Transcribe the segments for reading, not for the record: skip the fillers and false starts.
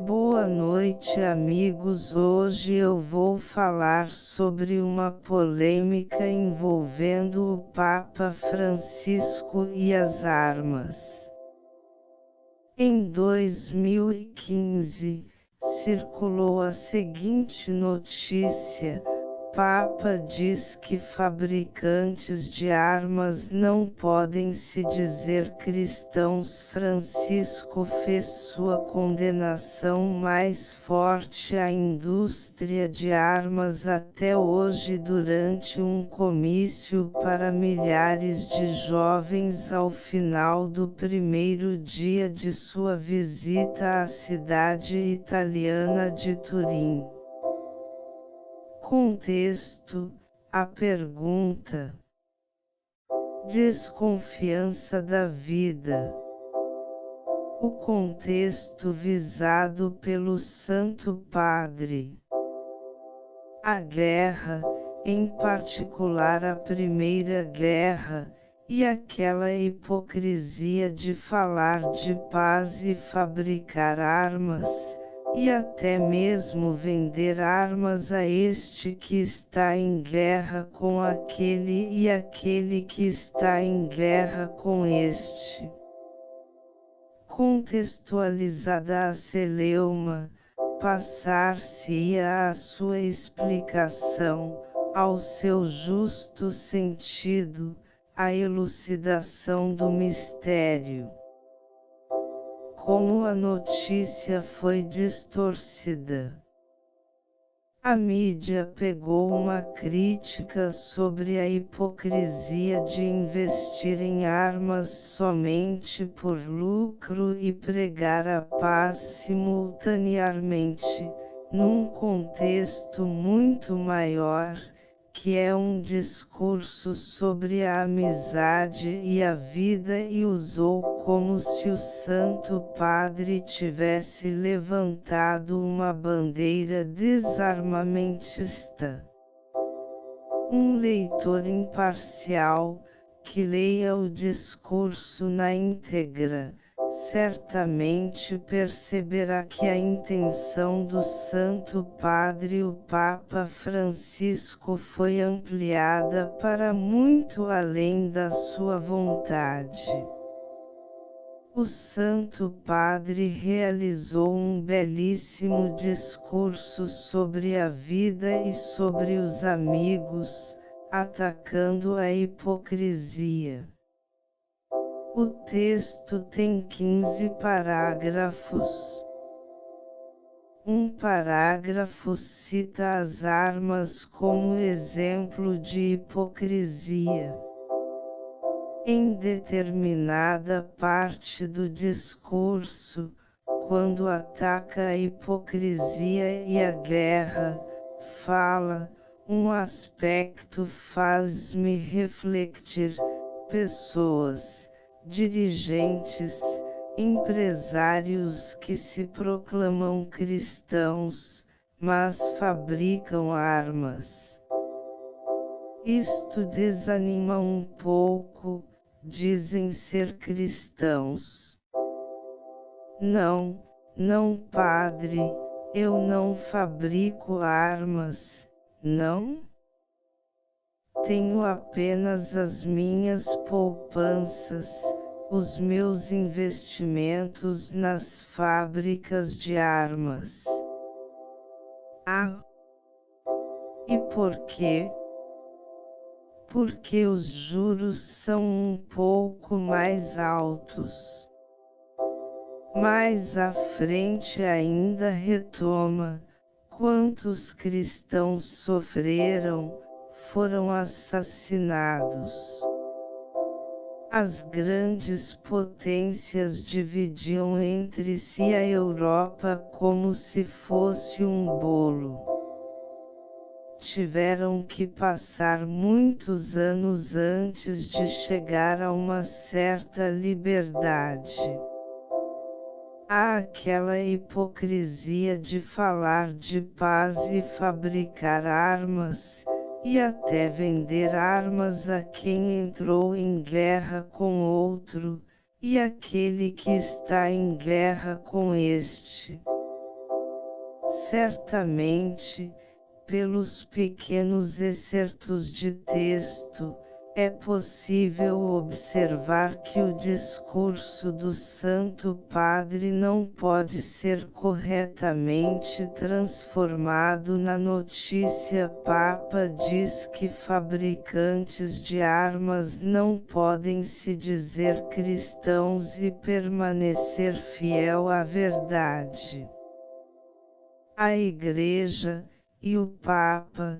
Boa noite, amigos. Hoje eu vou falar sobre uma polêmica envolvendo o Papa Francisco e as armas. Em 2015, circulou a seguinte notícia: Papa diz que fabricantes de armas não podem se dizer cristãos. Francisco fez sua condenação mais forte à indústria de armas até hoje durante um comício para milhares de jovens ao final do primeiro dia de sua visita à cidade italiana de Turim. Contexto: a pergunta. Desconfiança da vida. O contexto visado pelo Santo Padre. A guerra, em particular a Primeira Guerra, e aquela hipocrisia de falar de paz e fabricar armas, e até mesmo vender armas a este que está em guerra com aquele e aquele que está em guerra com este. Contextualizada a celeuma, passar-se-ia à sua explicação, ao seu justo sentido, a elucidação do mistério. Como a notícia foi distorcida. A mídia pegou uma crítica sobre a hipocrisia de investir em armas somente por lucro e pregar a paz simultaneamente, num contexto muito maior, que é um discurso sobre a amizade e a vida, e usou como se o Santo Padre tivesse levantado uma bandeira desarmamentista. Um leitor imparcial, que leia o discurso na íntegra, certamente perceberá que a intenção do Santo Padre, o Papa Francisco, foi ampliada para muito além da sua vontade. O Santo Padre realizou um belíssimo discurso sobre a vida e sobre os amigos, atacando a hipocrisia. O texto tem 15 parágrafos. Um parágrafo cita as armas como exemplo de hipocrisia. Em determinada parte do discurso, quando ataca a hipocrisia e a guerra, fala: um aspecto faz-me refletir, pessoas, dirigentes, empresários que se proclamam cristãos, mas fabricam armas. Isto desanima um pouco, dizem ser cristãos. Não, padre, eu não fabrico armas, não? Tenho apenas as minhas poupanças, os meus investimentos nas fábricas de armas. Ah! E por quê? Porque os juros são um pouco mais altos. Mais à frente ainda retoma: quantos cristãos sofreram, foram assassinados. As grandes potências dividiam entre si a Europa como se fosse um bolo. Tiveram que passar muitos anos antes de chegar a uma certa liberdade. Há aquela hipocrisia de falar de paz e fabricar armas, e até vender armas a quem entrou em guerra com outro, e aquele que está em guerra com este. Certamente, pelos pequenos excertos de texto, é possível observar que o discurso do Santo Padre não pode ser corretamente transformado na notícia. Papa diz que fabricantes de armas não podem se dizer cristãos e permanecer fiel à verdade. A Igreja e o Papa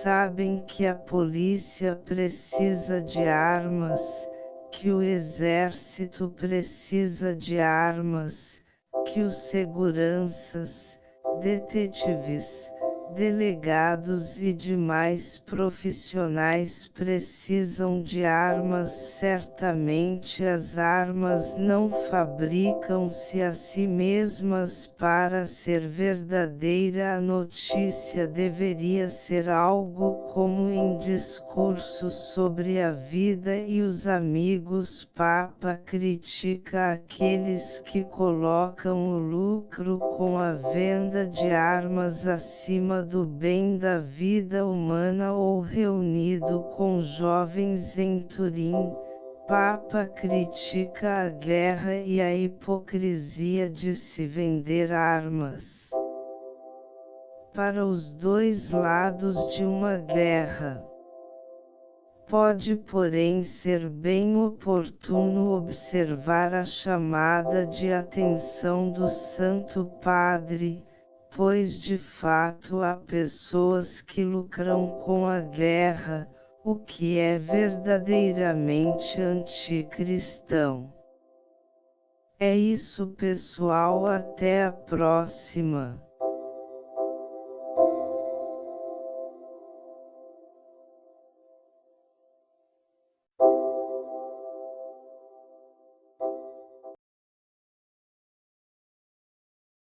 sabem que a polícia precisa de armas, que o exército precisa de armas, que os seguranças, detetives, delegados e demais profissionais precisam de armas. Certamente as armas não fabricam-se a si mesmas para ser verdadeira. A notícia deveria ser algo como em discursos sobre a vida e os amigos. Papa critica aqueles que colocam o lucro com a venda de armas acima do bem da vida humana. Ou reunido com jovens em Turim, Papa critica a guerra e a hipocrisia de se vender armas para os dois lados de uma guerra. Pode, porém, ser bem oportuno observar a chamada de atenção do Santo Padre, pois de fato há pessoas que lucram com a guerra, o que é verdadeiramente anticristão. É isso, pessoal, até a próxima.